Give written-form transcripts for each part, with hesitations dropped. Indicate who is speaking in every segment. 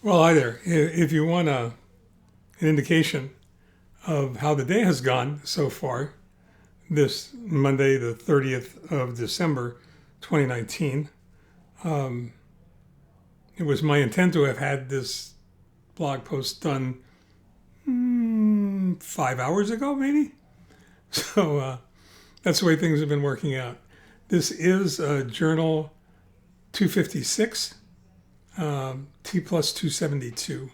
Speaker 1: Well, hi there. If you want an indication of how the day has gone so far, this Monday, the 30th of December, 2019, um, it was my intent to have had this blog post done 5 hours ago, maybe. So that's the way things have been working out. This is Journal 256, T+272.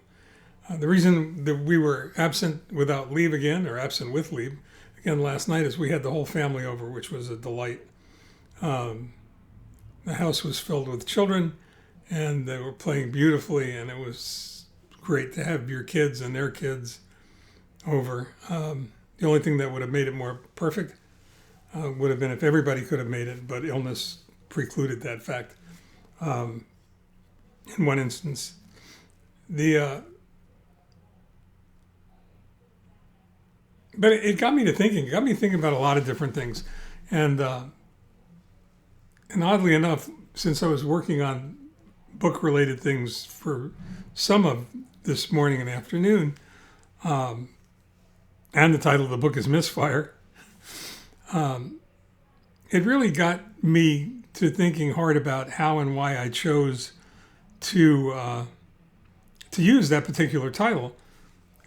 Speaker 1: The reason that we were absent without leave again, or absent with leave again last night, is we had the whole family over, which was a delight. Um, the house was filled with children, and they were playing beautifully, and it was great to have your kids and their kids over. The only thing that would have made it more perfect would have been if everybody could have made it, but illness precluded that fact. In one instance, but it got me to thinking. It got me thinking about a lot of different things, and oddly enough, since I was working on book-related things for some of this morning and afternoon, and the title of the book is Misfire, it really got me to thinking hard about how and why I chose to use that particular title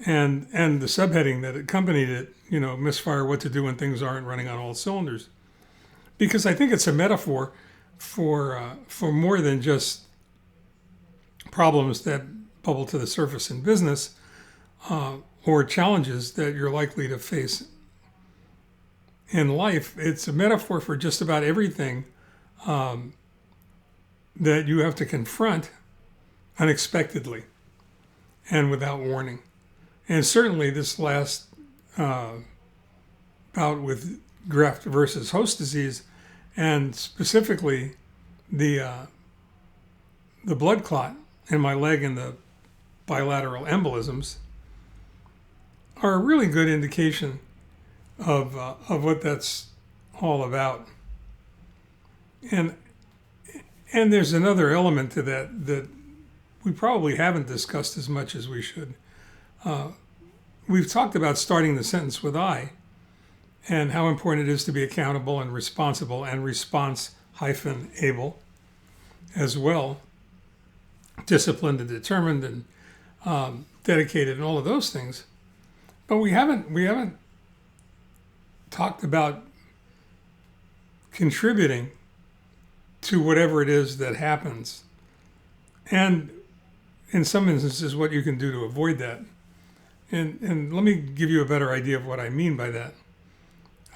Speaker 1: and the subheading that accompanied it, Misfire, what to do when things aren't running on all cylinders. Because I think it's a metaphor for more than just problems that bubble to the surface in business or challenges that you're likely to face in life. It's a metaphor for just about everything that you have to confront unexpectedly and without warning. And certainly this last bout with graft versus host disease, and specifically the blood clot in my leg and the bilateral embolisms, are a really good indication of what that's all about. And there's another element to that we probably haven't discussed as much as we should. We've talked about starting the sentence with I, and how important it is to be accountable and responsible and response-able as well, disciplined and determined and dedicated and all of those things. But we haven't talked about contributing to whatever it is that happens, and in some instances what you can do to avoid that. And let me give you a better idea of what I mean by that.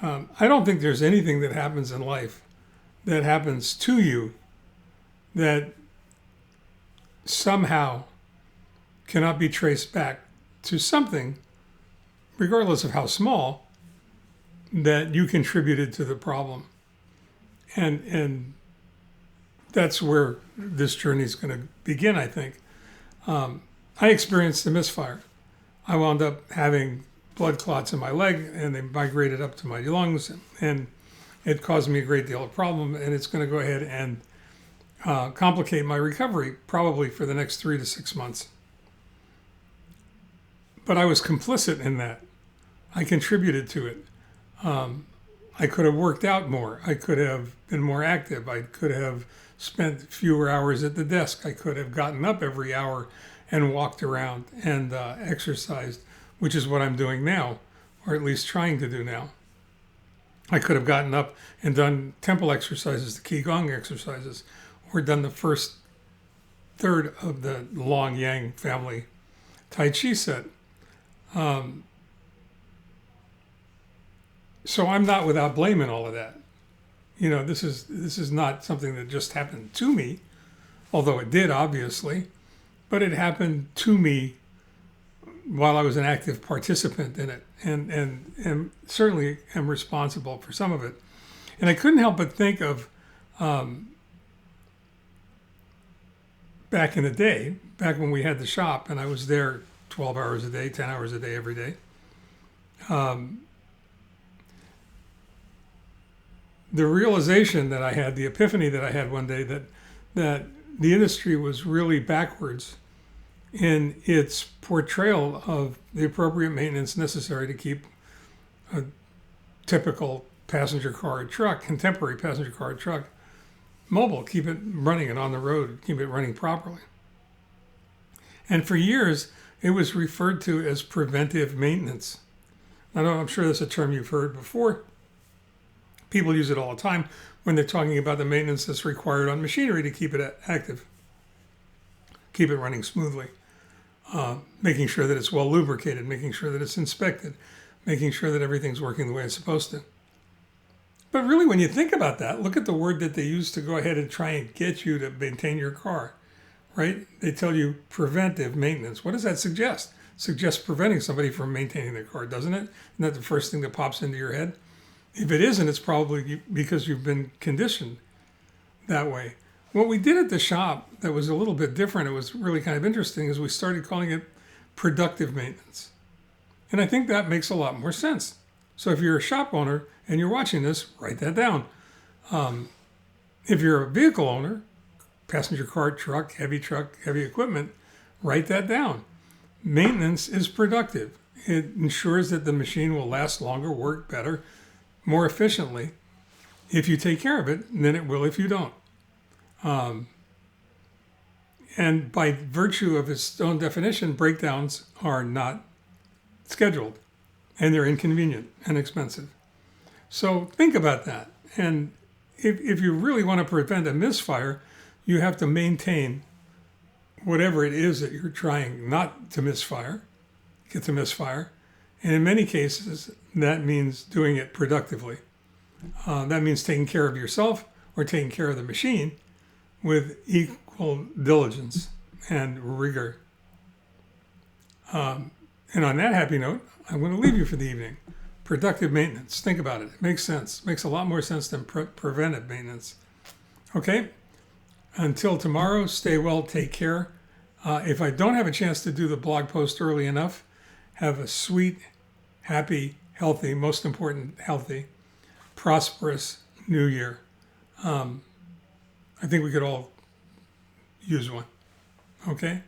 Speaker 1: I don't think there's anything that happens in life that happens to you that somehow cannot be traced back to something, regardless of how small, that you contributed to the problem. And that's where this journey is going to begin, I think. I experienced a misfire. I wound up having blood clots in my leg, and they migrated up to my lungs, and it caused me a great deal of problem, and it's going to go ahead and complicate my recovery probably for the next 3 to 6 months. But I was complicit in that. I contributed to it. I could have worked out more. I could have been more active. I could have spent fewer hours at the desk. I could have gotten up every hour and walked around and exercised, which is what I'm doing now, or at least trying to do now. I could have gotten up and done temple exercises, the Qigong exercises, or done the first third of the Long Yang family Tai Chi set. So I'm not without blame in all of that. This is not something that just happened to me, although it did, obviously, but it happened to me while I was an active participant in it, and certainly am responsible for some of it. And I couldn't help but think of back in the day, back when we had the shop, and I was there 12 hours a day, 10 hours a day, every day. The realization that I had, the epiphany that I had one day, that the industry was really backwards in its portrayal of the appropriate maintenance necessary to keep a typical passenger car or truck, contemporary passenger car or truck, mobile, keep it running and on the road, keep it running properly. And for years, it was referred to as preventive maintenance. I'm sure that's a term you've heard before. People use it all the time when they're talking about the maintenance that's required on machinery to keep it active, keep it running smoothly, making sure that it's well lubricated, making sure that it's inspected, making sure that everything's working the way it's supposed to. But really, when you think about that, look at the word that they use to go ahead and try and get you to maintain your car, right? They tell you preventive maintenance. What does that suggest? It suggests preventing somebody from maintaining their car, doesn't it? Isn't that the first thing that pops into your head? If it isn't, it's probably because you've been conditioned that way. What we did at the shop that was a little bit different, it was really kind of interesting, is we started calling it productive maintenance. And I think that makes a lot more sense. So if you're a shop owner and you're watching this, write that down. If you're a vehicle owner, passenger car, truck, heavy equipment, write that down. Maintenance is productive. It ensures that the machine will last longer, work better, more efficiently if you take care of it than it will if you don't. And by virtue of its own definition, breakdowns are not scheduled and they're inconvenient and expensive. So think about that. And if you really want to prevent a misfire, you have to maintain whatever it is that you're trying not to get to misfire. And in many cases, that means doing it productively. That means taking care of yourself or taking care of the machine with equal diligence and rigor. And on that happy note, I'm going to leave you for the evening. Productive maintenance. Think about it. It makes sense. It makes a lot more sense than preventive maintenance. Okay? Until tomorrow, stay well, take care. If I don't have a chance to do the blog post early enough, have a sweet, happy, healthy, most important, healthy, prosperous new year. I think we could all use one. Okay?